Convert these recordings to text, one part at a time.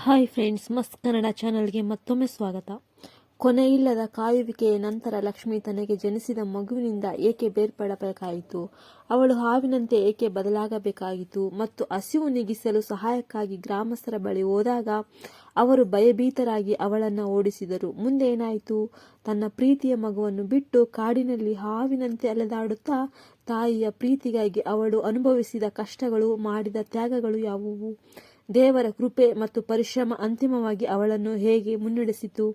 Hi friends, ಮಸ್ತ್ ಕನ್ನಡ ಚಾನಲ್ಗೆ ಮತ್ತೊಮ್ಮೆ ಸ್ವಾಗತ. ಕೊನೆಯಿಲ್ಲದ ಕಾಯುವಿಕೆಯ ನಂತರ ಲಕ್ಷ್ಮಿ ತನಗೆ ಜನಿಸಿದ ಮಗುವಿನಿಂದ ಏಕೆ ಬೇರ್ಪಡಬೇಕಾಯಿತು, ಅವಳು ಹಾವಿನಂತೆ ಏಕೆ ಬದಲಾಗಬೇಕಾಯಿತು ಮತ್ತು ಹಸಿವು ನೀಗಿಸಲು ಸಹಾಯಕ್ಕಾಗಿ ಗ್ರಾಮಸ್ಥರ ಬಳಿ ಹೋದಾಗ ಅವರು ಭಯಭೀತರಾಗಿ ಅವಳನ್ನು ಓಡಿಸಿದರು. ಮುಂದೆ ಏನಾಯಿತು? ತನ್ನ ಪ್ರೀತಿಯ ಮಗುವನ್ನು ಬಿಟ್ಟು ಕಾಡಿನಲ್ಲಿ ಹಾವಿನಂತೆ ಅಲೆದಾಡುತ್ತಾ ತಾಯಿಯ ಪ್ರೀತಿಗಾಗಿ ಅವಳು ಅನುಭವಿಸಿದ ಕಷ್ಟಗಳು, ಮಾಡಿದ ತ್ಯಾಗಗಳು ಯಾವುವು? ದೇವರ ಕೃಪೆ ಮತ್ತು ಪರಿಶ್ರಮ ಅಂತಿಮವಾಗಿ ಅವಳನ್ನು ಹೇಗೆ ಮುನ್ನಡೆಸಿತು?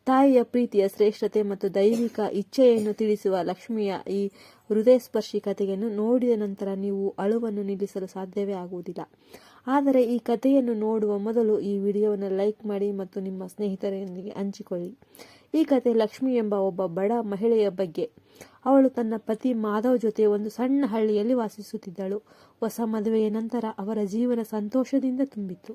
ತಾಯಿಯ ಪ್ರೀತಿಯ ಶ್ರೇಷ್ಠತೆ ಮತ್ತು ದೈವಿಕ ಇಚ್ಛೆಯನ್ನು ತಿಳಿಸುವ ಲಕ್ಷ್ಮಿಯ ಈ ಹೃದಯಸ್ಪರ್ಶಿ ಕಥೆಯನ್ನು ನೋಡಿದ ನಂತರ ನೀವು ಅಳುವನ್ನು ನಿಲ್ಲಿಸಲು ಸಾಧ್ಯವೇ ಆಗುವುದಿಲ್ಲ. ಆದರೆ ಈ ಕಥೆಯನ್ನು ನೋಡುವ ಮೊದಲು ಈ ವಿಡಿಯೋವನ್ನು ಲೈಕ್ ಮಾಡಿ ಮತ್ತು ನಿಮ್ಮ ಸ್ನೇಹಿತರೊಂದಿಗೆ ಹಂಚಿಕೊಳ್ಳಿ. ಈ ಕಥೆ ಲಕ್ಷ್ಮಿ ಎಂಬ ಒಬ್ಬ ಬಡ ಮಹಿಳೆಯ ಬಗ್ಗೆ. ಅವಳು ತನ್ನ ಪತಿ ಮಾಧವ್ ಜೊತೆ ಒಂದು ಸಣ್ಣ ಹಳ್ಳಿಯಲ್ಲಿ ವಾಸಿಸುತ್ತಿದ್ದಳು. ಹೊಸ ಮದುವೆಯ ನಂತರ ಅವರ ಜೀವನ ಸಂತೋಷದಿಂದ ತುಂಬಿತ್ತು.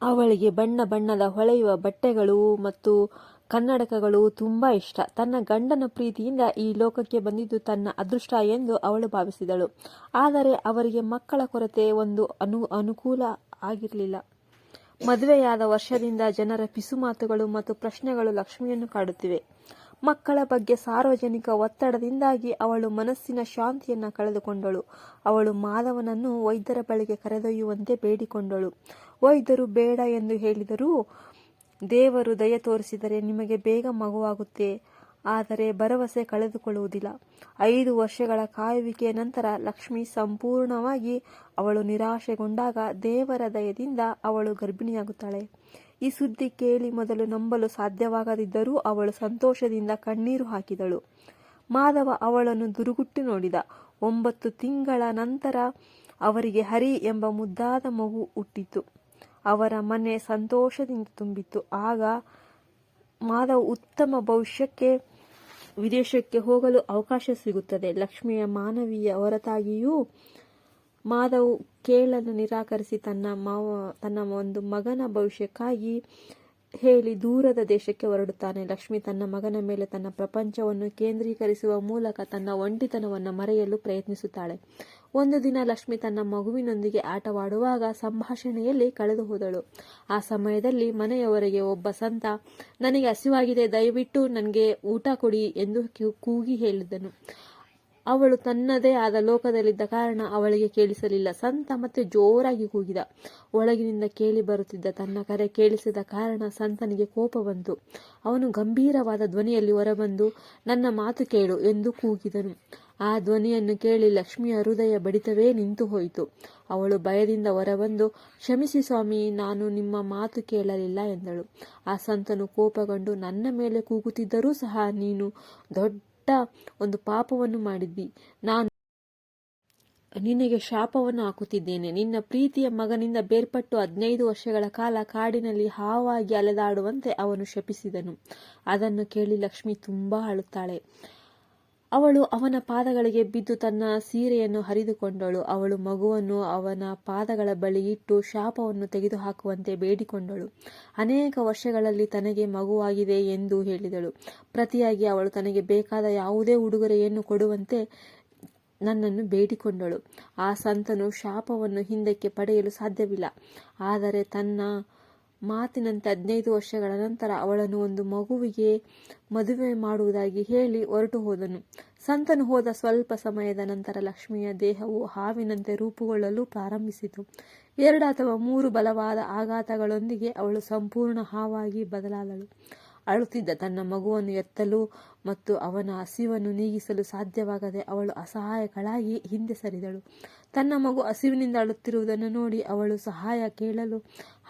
ಅವಳಿಗೆ ಬಣ್ಣ ಬಣ್ಣದ ಹೊಳೆಯುವ ಬಟ್ಟೆಗಳು ಮತ್ತು ಕನ್ನಡಕಗಳು ತುಂಬಾ ಇಷ್ಟ. ತನ್ನ ಗಂಡನ ಪ್ರೀತಿಯಿಂದ ಈ ಲೋಕಕ್ಕೆ ಬಂದಿದ್ದು ತನ್ನ ಅದೃಷ್ಟ ಎಂದು ಅವಳು ಭಾವಿಸಿದಳು. ಆದರೆ ಅವರಿಗೆ ಮಕ್ಕಳ ಕೊರತೆ ಒಂದು ಅನುಕೂಲ ಆಗಿರಲಿಲ್ಲ. ಮದುವೆಯಾದ ವರ್ಷದಿಂದ ಜನರ ಪಿಸುಮಾತುಗಳು ಮತ್ತು ಪ್ರಶ್ನೆಗಳು ಲಕ್ಷ್ಮಿಯನ್ನು ಕಾಡುತ್ತಿವೆ. ಮಕ್ಕಳ ಬಗ್ಗೆ ಸಾರ್ವಜನಿಕ ಒತ್ತಡದಿಂದಾಗಿ ಅವಳು ಮನಸ್ಸಿನ ಶಾಂತಿಯನ್ನು ಕಳೆದುಕೊಂಡಳು. ಅವಳು ಮಾಧವನನ್ನು ವೈದ್ಯರ ಬಳಿಗೆ ಕರೆದೊಯ್ಯುವಂತೆ ಬೇಡಿಕೊಂಡಳು. ವೈದ್ಯರು ಬೇಡ ಎಂದು ಹೇಳಿದರೂ, ದೇವರು ದಯೆ ತೋರಿಸಿದರೆ ನಿಮಗೆ ಬೇಗ ಮಗುವಾಗುತ್ತೆ, ಆದರೆ ಭರವಸೆ ಕಳೆದುಕೊಳ್ಳುವುದಿಲ್ಲ. 5 ವರ್ಷಗಳ ಕಾಯುವಿಕೆಯ ನಂತರ ಲಕ್ಷ್ಮಿ ಸಂಪೂರ್ಣವಾಗಿ ಅವಳು ನಿರಾಶೆಗೊಂಡಾಗ ದೇವರ ದಯದಿಂದ ಅವಳು ಗರ್ಭಿಣಿಯಾಗುತ್ತಾಳೆ. ಈ ಸುದ್ದಿ ಕೇಳಿ ಮೊದಲು ನಂಬಲು ಸಾಧ್ಯವಾಗದಿದ್ದರೂ ಅವಳು ಸಂತೋಷದಿಂದ ಕಣ್ಣೀರು ಹಾಕಿದಳು. ಮಾಧವ ಅವಳನ್ನು ದುರುಗುಟ್ಟಿ ನೋಡಿದ. 9 ತಿಂಗಳ ನಂತರ ಅವರಿಗೆ ಹರಿ ಎಂಬ ಮುದ್ದಾದ ಮಗು ಹುಟ್ಟಿತು. ಅವರ ಮನೆ ಸಂತೋಷದಿಂದ ತುಂಬಿತ್ತು. ಆಗ ಮಾಧವ್ ಉತ್ತಮ ಭವಿಷ್ಯಕ್ಕೆ ವಿದೇಶಕ್ಕೆ ಹೋಗಲು ಅವಕಾಶ ಸಿಗುತ್ತದೆ. ಲಕ್ಷ್ಮಿಯ ಮಾನವೀಯ ಹೊರತಾಗಿಯೂ ಮಾಧವ್ ಕೇಳಲು ನಿರಾಕರಿಸಿ ತನ್ನ ಒಂದು ಮಗನ ಭವಿಷ್ಯಕ್ಕಾಗಿ ಹೇಳಿ ದೂರದ ದೇಶಕ್ಕೆ ಹೊರಡುತ್ತಾನೆ. ಲಕ್ಷ್ಮಿ ತನ್ನ ಮಗನ ಮೇಲೆ ತನ್ನ ಪ್ರಪಂಚವನ್ನು ಕೇಂದ್ರೀಕರಿಸುವ ಮೂಲಕ ತನ್ನ ಒಂಟಿತನವನ್ನು ಮರೆಯಲು ಪ್ರಯತ್ನಿಸುತ್ತಾಳೆ. ಒಂದು ದಿನ ಲಕ್ಷ್ಮಿ ತನ್ನ ಮಗುವಿನೊಂದಿಗೆ ಆಟವಾಡುವಾಗ ಸಂಭಾಷಣೆಯಲ್ಲಿ ಕಳೆದು ಹೋದಳು. ಆ ಸಮಯದಲ್ಲಿ ಮನೆಯವರೆಗೆ ಒಬ್ಬ ಸಂತ, ನನಗೆ ಹಸಿವಾಗಿದೆ, ದಯವಿಟ್ಟು ನನಗೆ ಊಟ ಕೊಡಿ ಎಂದು ಕೂಗಿ ಹೇಳಿದನು. ಅವಳು ತನ್ನದೇ ಆದ ಲೋಕದಲ್ಲಿದ್ದ ಕಾರಣ ಅವಳಿಗೆ ಕೇಳಿಸಲಿಲ್ಲ. ಸಂತ ಮತ್ತೆ ಜೋರಾಗಿ ಕೂಗಿದ. ಒಳಗಿನಿಂದ ಕೇಳಿ ಬರುತ್ತಿದ್ದ ತನ್ನ ಕರೆ ಕೇಳಿಸಿದ ಕಾರಣ ಸಂತನಿಗೆ ಕೋಪ ಬಂತು. ಅವನು ಗಂಭೀರವಾದ ಧ್ವನಿಯಲ್ಲಿ ಹೊರಬಂದು, ನನ್ನ ಮಾತು ಕೇಳು ಎಂದು ಕೂಗಿದನು. ಆ ಧ್ವನಿಯನ್ನು ಕೇಳಿ ಲಕ್ಷ್ಮಿಯ ಹೃದಯ ಬಡಿತವೇ ನಿಂತು ಹೋಯಿತು. ಅವಳು ಭಯದಿಂದ ಹೊರಬಂದು, ಕ್ಷಮಿಸಿ ಸ್ವಾಮಿ, ನಾನು ನಿಮ್ಮ ಮಾತು ಕೇಳಲಿಲ್ಲ ಎಂದಳು. ಆ ಸಂತನು ಕೋಪಗೊಂಡು, ನನ್ನ ಮೇಲೆ ಕೂಗುತ್ತಿದ್ದರೂ ಸಹ ನೀನು ದೊಡ್ಡ ಒಂದು ಪಾಪವನ್ನು ಮಾಡಿದ್ದಿ. ನಾನು ನಿನಗೆ ಶಾಪವನ್ನು ಹಾಕುತ್ತಿದ್ದೇನೆ. ನಿನ್ನ ಪ್ರೀತಿಯ ಮಗನಿಂದ ಬೇರ್ಪಟ್ಟು 15 ವರ್ಷಗಳ ಕಾಲ ಕಾಡಿನಲ್ಲಿ ಹಾವಾಗಿ ಅಲೆದಾಡುವಂತೆ ಅವನು ಶಪಿಸಿದನು. ಅದನ್ನು ಕೇಳಿ ಲಕ್ಷ್ಮಿ ತುಂಬಾ ಅಳುತ್ತಾಳೆ. ಅವಳು ಅವನ ಪಾದಗಳಿಗೆ ಬಿದ್ದು ತನ್ನ ಸೀರೆಯನ್ನು ಹರಿದುಕೊಂಡಳು. ಅವಳು ಮಗುವನ್ನು ಅವನ ಪಾದಗಳ ಬಳಿ ಇಟ್ಟು ಶಾಪವನ್ನು ತೆಗೆದುಹಾಕುವಂತೆ ಬೇಡಿಕೊಂಡಳು. ಅನೇಕ ವರ್ಷಗಳಲ್ಲಿ ತನಗೆ ಮಗುವಾಗಿದೆ ಎಂದು ಹೇಳಿದಳು. ಪ್ರತಿಯಾಗಿ ಅವಳು ತನಗೆ ಬೇಕಾದ ಯಾವುದೇ ಉಡುಗೊರೆಯನ್ನು ಕೊಡುವಂತೆ ನನ್ನನ್ನು ಬೇಡಿಕೊಂಡಳು. ಆ ಸಂತನು ಶಾಪವನ್ನು ಹಿಂದಕ್ಕೆ ಪಡೆಯಲು ಸಾಧ್ಯವಿಲ್ಲ. ಆದರೆ ತನ್ನ ಮಾತಿನಂತೆ 15 ವರ್ಷಗಳ ನಂತರ ಅವಳನ್ನು ಒಂದು ಮಗುವಿಗೆ ಮದುವೆ ಮಾಡುವುದಾಗಿ ಹೇಳಿ ಹೊರಟು ಹೋದನು. ಸಂತನು ಹೋದ ಸ್ವಲ್ಪ ಸಮಯದ ನಂತರ ಲಕ್ಷ್ಮಿಯ ದೇಹವು ಹಾವಿನಂತೆ ರೂಪುಗೊಳ್ಳಲು ಪ್ರಾರಂಭಿಸಿತು. 2 ಅಥವಾ 3 ಬಲವಾದ ಆಘಾತಗಳೊಂದಿಗೆ ಅವಳು ಸಂಪೂರ್ಣ ಹಾವಾಗಿ ಬದಲಾದಳು. ಅಳುತ್ತಿದ್ದ ತನ್ನ ಮಗುವನ್ನು ಎತ್ತಲು ಮತ್ತು ಅವನ ಹಸಿವನ್ನು ನೀಗಿಸಲು ಸಾಧ್ಯವಾಗದೆ ಅವಳು ಅಸಹಾಯಕಳಾಗಿ ಹಿಂದೆ ಸರಿದಳು. ತನ್ನ ಮಗು ಹಸಿವಿನಿಂದ ಅಳುತ್ತಿರುವುದನ್ನು ನೋಡಿ ಅವಳು ಸಹಾಯ ಕೇಳಲು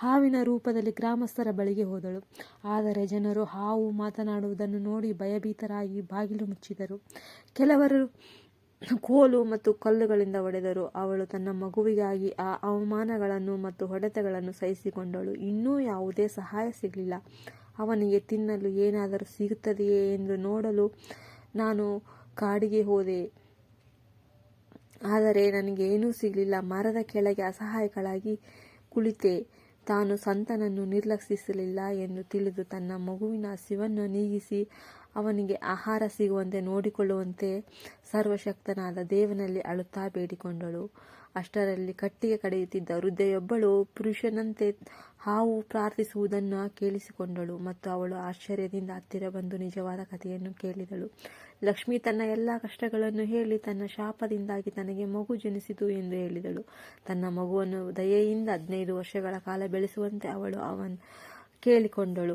ಹಾವಿನ ರೂಪದಲ್ಲಿ ಗ್ರಾಮಸ್ಥರ ಬಳಿಗೆ ಹೋದಳು. ಆದರೆ ಜನರು ಹಾವು ಮಾತನಾಡುವುದನ್ನು ನೋಡಿ ಭಯಭೀತರಾಗಿ ಬಾಗಿಲು ಮುಚ್ಚಿದರು. ಕೆಲವರು ಕೋಲು ಮತ್ತು ಕಲ್ಲುಗಳಿಂದ ಹೊಡೆದರು. ಅವಳು ತನ್ನ ಮಗುವಿಗಾಗಿ ಆ ಅವಮಾನಗಳನ್ನು ಮತ್ತು ಹೊಡೆತಗಳನ್ನು ಸಹಿಸಿಕೊಂಡಳು. ಇನ್ನೂ ಯಾವುದೇ ಸಹಾಯ ಸಿಗಲಿಲ್ಲ. ಅವನಿಗೆ ತಿನ್ನಲು ಏನಾದರೂ ಸಿಗುತ್ತದೆಯೇ ಎಂದು ನೋಡಲು ನಾನು ಕಾಡಿಗೆ ಹೋದೆ, ಆದರೆ ನನಗೇನೂ ಸಿಗಲಿಲ್ಲ. ಮರದ ಕೆಳಗೆ ಅಸಹಾಯಕಳಾಗಿ ಕುಳಿತೆ. ತಾನು ಸಂತನನ್ನು ನಿರ್ಲಕ್ಷಿಸಲಿಲ್ಲ ಎಂದು ತಿಳಿದು ತನ್ನ ಮಗುವಿನ ಹಸಿವನ್ನು ನೀಗಿಸಿ ಅವನಿಗೆ ಆಹಾರ ಸಿಗುವಂತೆ ನೋಡಿಕೊಳ್ಳುವಂತೆ ಸರ್ವಶಕ್ತನಾದ ದೇವನಲ್ಲಿ ಅಳುತ್ತಾ ಬೇಡಿಕೊಂಡಳು. ಅಷ್ಟರಲ್ಲಿ ಕಟ್ಟಿಗೆ ಕಡಿಯುತ್ತಿದ್ದ ವೃದ್ಧೆಯೊಬ್ಬಳು ಪುರುಷನಂತೆ ಹಾವು ಪ್ರಾರ್ಥಿಸುವುದನ್ನು ಕೇಳಿಸಿಕೊಂಡಳು ಮತ್ತು ಅವಳು ಆಶ್ಚರ್ಯದಿಂದ ಹತ್ತಿರ ಬಂದು ನಿಜವಾದ ಕಥೆಯನ್ನು ಕೇಳಿದಳು. ಲಕ್ಷ್ಮಿ ತನ್ನ ಎಲ್ಲ ಕಷ್ಟಗಳನ್ನು ಹೇಳಿ ತನ್ನ ಶಾಪದಿಂದಾಗಿ ತನಗೆ ಮಗು ಜನಿಸಿತು ಎಂದು ಹೇಳಿದಳು. ತನ್ನ ಮಗುವನ್ನು ದಯೆಯಿಂದ 15 ವರ್ಷಗಳ ಕಾಲ ಬೆಳೆಸುವಂತೆ ಅವಳು ಕೇಳಿಕೊಂಡಳು.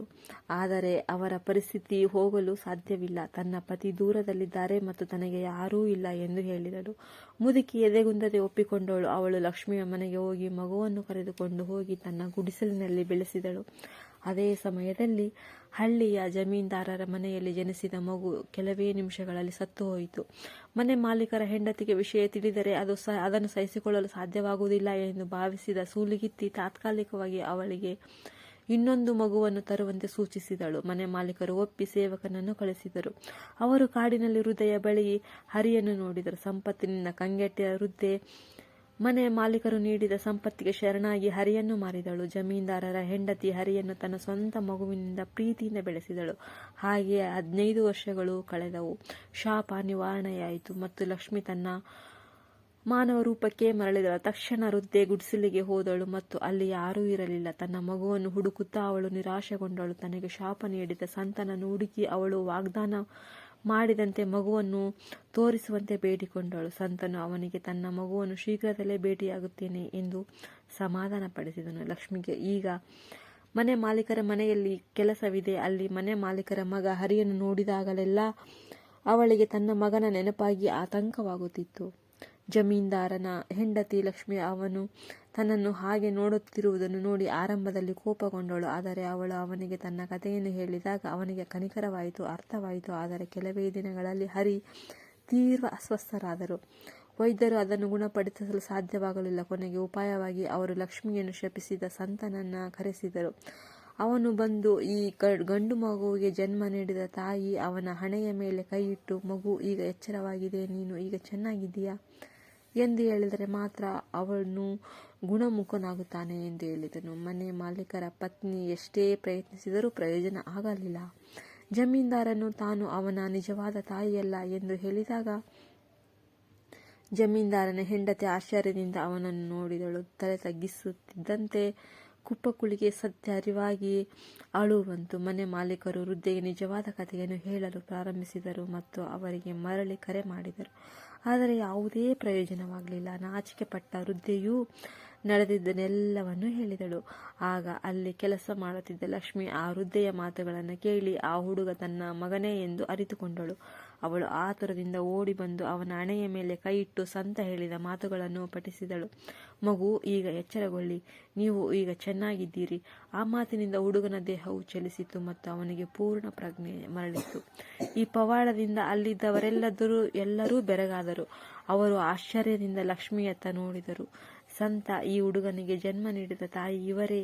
ಆದರೆ ಅವರ ಪರಿಸ್ಥಿತಿ ಹೋಗಲು ಸಾಧ್ಯವಿಲ್ಲ. ತನ್ನ ಪತಿ ದೂರದಲ್ಲಿದ್ದಾರೆ ಮತ್ತು ತನಗೆ ಯಾರೂ ಇಲ್ಲ ಎಂದು ಹೇಳಿದಳು. ಮುದುಕಿ ಎದೆಗುಂದದೆ ಒಪ್ಪಿಕೊಂಡಳು. ಅವಳು ಲಕ್ಷ್ಮಿಯ ಮನೆಗೆ ಹೋಗಿ ಮಗುವನ್ನು ಕರೆದುಕೊಂಡು ಹೋಗಿ ತನ್ನ ಗುಡಿಸಲಿನಲ್ಲಿ ಬೆಳೆಸಿದಳು. ಅದೇ ಸಮಯದಲ್ಲಿ ಹಳ್ಳಿಯ ಜಮೀನ್ದಾರರ ಮನೆಯಲ್ಲಿ ಜನಿಸಿದ ಮಗು ಕೆಲವೇ ನಿಮಿಷಗಳಲ್ಲಿ ಸತ್ತು ಹೋಯಿತು. ಮನೆ ಮಾಲೀಕರ ಹೆಂಡತಿಗೆ ವಿಷಯ ತಿಳಿದರೆ ಅದನ್ನು ಸಹಿಸಿಕೊಳ್ಳಲು ಸಾಧ್ಯವಾಗುವುದಿಲ್ಲ ಎಂದು ಭಾವಿಸಿದ ಸೂಲಿಗಿತ್ತಿ ತಾತ್ಕಾಲಿಕವಾಗಿ ಅವಳಿಗೆ ಇನ್ನೊಂದು ಮಗುವನ್ನು ತರುವಂತೆ ಸೂಚಿಸಿದಳು. ಮನೆ ಮಾಲೀಕರು ಒಪ್ಪಿ ಸೇವಕನನ್ನು ಕಳಿಸಿದರು. ಅವರು ಕಾಡಿನಲ್ಲಿ ವೃದ್ಧೆಯ ಬಳಿ ಹರಿಯನ್ನು ನೋಡಿದರು. ಸಂಪತ್ತಿನಿಂದ ಕಂಗೆಟ್ಟ ವೃದ್ಧೆ ಮನೆ ಮಾಲೀಕರು ನೀಡಿದ ಸಂಪತ್ತಿಗೆ ಶರಣಾಗಿ ಹರಿಯನ್ನು ಮಾರಿದಳು. ಜಮೀನ್ದಾರರ ಹೆಂಡತಿ ಹರಿಯನ್ನು ತನ್ನ ಸ್ವಂತ ಮಗುವಿನಿಂದ ಪ್ರೀತಿಯಿಂದ ಬೆಳೆಸಿದಳು. ಹಾಗೆಯೇ 15 ವರ್ಷಗಳು ಕಳೆದವು. ಶಾಪ ನಿವಾರಣೆಯಾಯಿತು ಮತ್ತು ಲಕ್ಷ್ಮಿ ತನ್ನ ಮಾನವ ರೂಪಕ್ಕೆ ಮರಳಿದಳು. ತಕ್ಷಣ ವೃದ್ಧೆ ಗುಡಿಸಲಿಗೆ ಹೋದಳು ಮತ್ತು ಅಲ್ಲಿ ಯಾರೂ ಇರಲಿಲ್ಲ. ತನ್ನ ಮಗುವನ್ನು ಹುಡುಕುತ್ತಾ ಅವಳು ನಿರಾಶೆಗೊಂಡಳು. ತನಗೆ ಶಾಪ ನೀಡಿದ ಸಂತನನ್ನು ಹುಡುಕಿ ಅವಳು ವಾಗ್ದಾನ ಮಾಡಿದಂತೆ ಮಗುವನ್ನು ತೋರಿಸುವಂತೆ ಬೇಡಿಕೊಂಡಳು. ಸಂತನು ಅವನಿಗೆ ತನ್ನ ಮಗುವನ್ನು ಶೀಘ್ರದಲ್ಲೇ ಭೇಟಿಯಾಗುತ್ತೇನೆ ಎಂದು ಸಮಾಧಾನಪಡಿಸಿದನು. ಲಕ್ಷ್ಮಿಗೆ ಈಗ ಮನೆ ಮಾಲೀಕರ ಮನೆಯಲ್ಲಿ ಕೆಲಸವಿದೆ. ಅಲ್ಲಿ ಮನೆ ಮಾಲೀಕರ ಮಗ ಹರಿಯನ್ನು ನೋಡಿದಾಗಲೆಲ್ಲ ಅವಳಿಗೆ ತನ್ನ ಮಗನ ನೆನಪಾಗಿ ಆತಂಕವಾಗುತ್ತಿತ್ತು. ಜಮೀನ್ದಾರನ ಹೆಂಡತಿ ಲಕ್ಷ್ಮಿ ಅವನು ತನ್ನನ್ನು ಹಾಗೆ ನೋಡುತ್ತಿರುವುದನ್ನು ನೋಡಿ ಆರಂಭದಲ್ಲಿ ಕೋಪಗೊಂಡಳು. ಆದರೆ ಅವಳು ಅವನಿಗೆ ತನ್ನ ಕಥೆಯನ್ನು ಹೇಳಿದಾಗ ಅವನಿಗೆ ಕನಿಕರವಾಯಿತು, ಅರ್ಥವಾಯಿತು. ಆದರೆ ಕೆಲವೇ ದಿನಗಳಲ್ಲಿ ಹರಿ ತೀವ್ರ ಅಸ್ವಸ್ಥರಾದರು. ವೈದ್ಯರು ಅದನ್ನು ಗುಣಪಡಿಸಲು ಸಾಧ್ಯವಾಗಲಿಲ್ಲ. ಕೊನೆಗೆ ಉಪಾಯವಾಗಿ ಅವರು ಲಕ್ಷ್ಮಿಯನ್ನು ಶಪಿಸಿದ ಸಂತನನ್ನು ಕರೆಸಿದರು. ಅವನು ಬಂದು ಈ ಗಂಡು ಮಗುವಿಗೆ ಜನ್ಮ ನೀಡಿದ ತಾಯಿ ಅವನ ಹಣೆಯ ಮೇಲೆ ಕೈಯಿಟ್ಟು, ಮಗು ಈಗ ಎಚ್ಚರವಾಗಿದೆ, ನೀನು ಈಗ ಚೆನ್ನಾಗಿದ್ದೀಯಾ ಎಂದು ಹೇಳಿದರೆ ಮಾತ್ರ ಅವನು ಗುಣಮುಖನಾಗುತ್ತಾನೆ ಎಂದು ಹೇಳಿದನು. ಮನೆ ಮಾಲೀಕರ ಪತ್ನಿ ಎಷ್ಟೇ ಪ್ರಯತ್ನಿಸಿದರೂ ಪ್ರಯೋಜನ ಆಗಲಿಲ್ಲ. ಜಮೀನ್ದಾರನು ತಾನು ಅವನ ನಿಜವಾದ ತಾಯಿಯಲ್ಲ ಎಂದು ಹೇಳಿದಾಗ ಜಮೀನ್ದಾರನ ಹೆಂಡತಿ ಆಶ್ಚರ್ಯದಿಂದ ಅವನನ್ನು ನೋಡಿದಳು. ತಲೆ ತಗ್ಗಿಸುತ್ತಿದ್ದಂತೆ ಕುಪ್ಪಕುಳಿಗೆ ಸತ್ಯ ಅರಿವಾಗಿ ಅಳು ಬಂತು. ಮನೆ ಮಾಲೀಕರು ವೃದ್ಧೆಗೆ ನಿಜವಾದ ಕಥೆಯನ್ನು ಹೇಳಲು ಪ್ರಾರಂಭಿಸಿದರು ಮತ್ತು ಅವರಿಗೆ ಮರಳಿ ಕರೆ ಮಾಡಿದರು. ಆದರೆ ಯಾವುದೇ ಪ್ರಯೋಜನವಾಗಲಿಲ್ಲ. ನಾಚಿಕೆ ಪಟ್ಟ ವೃದ್ಧೆಯೂ ನಡೆದಿದ್ದನ್ನೆಲ್ಲವನ್ನು ಹೇಳಿದಳು. ಆಗ ಅಲ್ಲಿ ಕೆಲಸ ಮಾಡುತ್ತಿದ್ದ ಲಕ್ಷ್ಮಿ ಆ ವೃದ್ಧೆಯ ಮಾತುಗಳನ್ನು ಕೇಳಿ ಆ ಹುಡುಗ ತನ್ನ ಮಗನೇ ಎಂದು ಅರಿತುಕೊಂಡಳು. ಅವಳು ಆತುರದಿಂದ ಓಡಿ ಬಂದು ಅವನ ಹಣೆಯ ಮೇಲೆ ಕೈಯಿಟ್ಟು ಸಂತ ಹೇಳಿದ ಮಾತುಗಳನ್ನು ಪಠಿಸಿದಳು. ಮಗು ಈಗ ಎಚ್ಚರಗೊಳ್ಳಿ, ನೀವು ಈಗ ಚೆನ್ನಾಗಿದ್ದೀರಿ. ಆ ಮಾತಿನಿಂದ ಹುಡುಗನ ದೇಹವು ಚಲಿಸಿತು ಮತ್ತು ಅವನಿಗೆ ಪೂರ್ಣ ಪ್ರಜ್ಞೆ ಮರಳಿತು. ಈ ಪವಾಡದಿಂದ ಅಲ್ಲಿದ್ದವರೆಲ್ಲರೂ ಬೆರಗಾದರು. ಅವರು ಆಶ್ಚರ್ಯದಿಂದ ಲಕ್ಷ್ಮಿಯತ್ತ ನೋಡಿದರು. ಸಂತ, ಈ ಹುಡುಗನಿಗೆ ಜನ್ಮ ನೀಡಿದ ತಾಯಿ ಇವರೇ.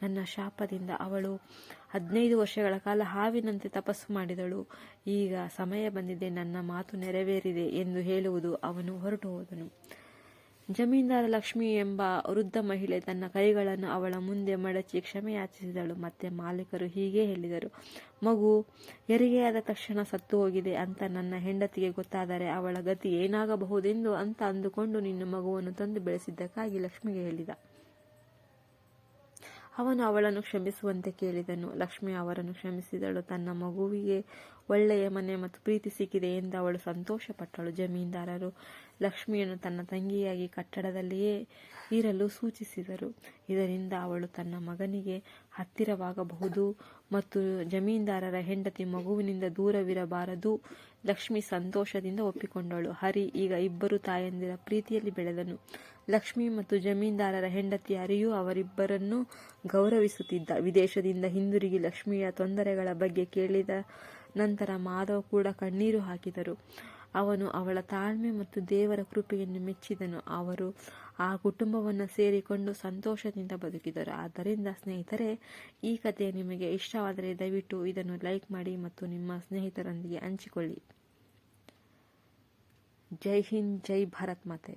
ನನ್ನ ಶಾಪದಿಂದ ಅವಳು 15 ವರ್ಷಗಳ ಕಾಲ ಹಾವಿನಂತೆ ತಪಸ್ಸು ಮಾಡಿದಳು. ಈಗ ಸಮಯ ಬಂದಿದೆ, ನನ್ನ ಮಾತು ನೆರವೇರಿದೆ ಎಂದು ಹೇಳುವುದು. ಅವನು ಹೊರಟು ಹೋದನು. ಜಮೀನ್ದಾರ ಲಕ್ಷ್ಮಿ ಎಂಬ ವೃದ್ಧ ಮಹಿಳೆ ತನ್ನ ಕೈಗಳನ್ನು ಅವಳ ಮುಂದೆ ಮಡಚಿ ಕ್ಷಮೆಯಾಚಿಸಿದಳು. ಮತ್ತೆ ಮಾಲೀಕರು ಹೀಗೆ ಹೇಳಿದರು, ಮಗು ಹೆರಿಗೆಯಾದ ತಕ್ಷಣ ಸತ್ತು ಹೋಗಿದೆ ಅಂತ ನನ್ನ ಹೆಂಡತಿಗೆ ಗೊತ್ತಾದರೆ ಅವಳ ಗತಿ ಏನಾಗಬಹುದೆಂದು ಅಂತ ಅಂದುಕೊಂಡು ನಿನ್ನ ಮಗುವನ್ನು ತಂದು ಬೆಳೆಸಿದ್ದಕ್ಕಾಗಿ ಲಕ್ಷ್ಮಿಗೆ ಹೇಳಿದ. ಅವನು ಅವಳನ್ನು ಕ್ಷಮಿಸುವಂತೆ ಕೇಳಿದನು. ಲಕ್ಷ್ಮಿ ಅವರನ್ನು ಕ್ಷಮಿಸಿದಳು. ತನ್ನ ಮಗುವಿಗೆ ಒಳ್ಳೆಯ ಮನೆ ಮತ್ತು ಪ್ರೀತಿ ಸಿಕ್ಕಿದೆ ಎಂದು ಅವಳು ಸಂತೋಷಪಟ್ಟಳು. ಜಮೀನ್ದಾರರು ಲಕ್ಷ್ಮಿಯನ್ನು ತನ್ನ ತಂಗಿಯಾಗಿ ಕಟ್ಟಡದಲ್ಲಿಯೇ ಇರಲು ಸೂಚಿಸಿದರು. ಇದರಿಂದ ಅವಳು ತನ್ನ ಮಗನಿಗೆ ಹತ್ತಿರವಾಗಬಹುದು ಮತ್ತು ಜಮೀನ್ದಾರರ ಹೆಂಡತಿ ಮಗುವಿನಿಂದ ದೂರವಿರಬಾರದು. ಲಕ್ಷ್ಮಿ ಸಂತೋಷದಿಂದ ಒಪ್ಪಿಕೊಂಡಳು. ಹರಿ ಈಗ ಇಬ್ಬರು ತಾಯಂದಿರ ಪ್ರೀತಿಯಲ್ಲಿ ಬೆಳೆದನು. ಲಕ್ಷ್ಮಿ ಮತ್ತು ಜಮೀನ್ದಾರರ ಹೆಂಡತಿ ಹರಿಯು ಅವರಿಬ್ಬರನ್ನು ಗೌರವಿಸುತ್ತಿದ್ದ. ವಿದೇಶದಿಂದ ಹಿಂದಿರುಗಿ ಲಕ್ಷ್ಮಿಯ ತೊಂದರೆಗಳ ಬಗ್ಗೆ ಕೇಳಿದ ನಂತರ ಮಾಧವ್ ಕೂಡ ಕಣ್ಣೀರು ಹಾಕಿದರು. ಅವನು ಅವಳ ತಾಳ್ಮೆ ಮತ್ತು ದೇವರ ಕೃಪೆಯನ್ನು ಮೆಚ್ಚಿದನು. ಅವರು ಆ ಕುಟುಂಬವನ್ನು ಸೇರಿಕೊಂಡು ಸಂತೋಷದಿಂದ ಬದುಕಿದರು. ಆದ್ದರಿಂದ ಸ್ನೇಹಿತರೆ, ಈ ಕಥೆ ನಿಮಗೆ ಇಷ್ಟವಾದರೆ ದಯವಿಟ್ಟು ಇದನ್ನು ಲೈಕ್ ಮಾಡಿ ಮತ್ತು ನಿಮ್ಮ ಸ್ನೇಹಿತರೊಂದಿಗೆ ಹಂಚಿಕೊಳ್ಳಿ. ಜೈ ಹಿಂದ್, ಜೈ ಭಾರತ್ ಮಾತೆ.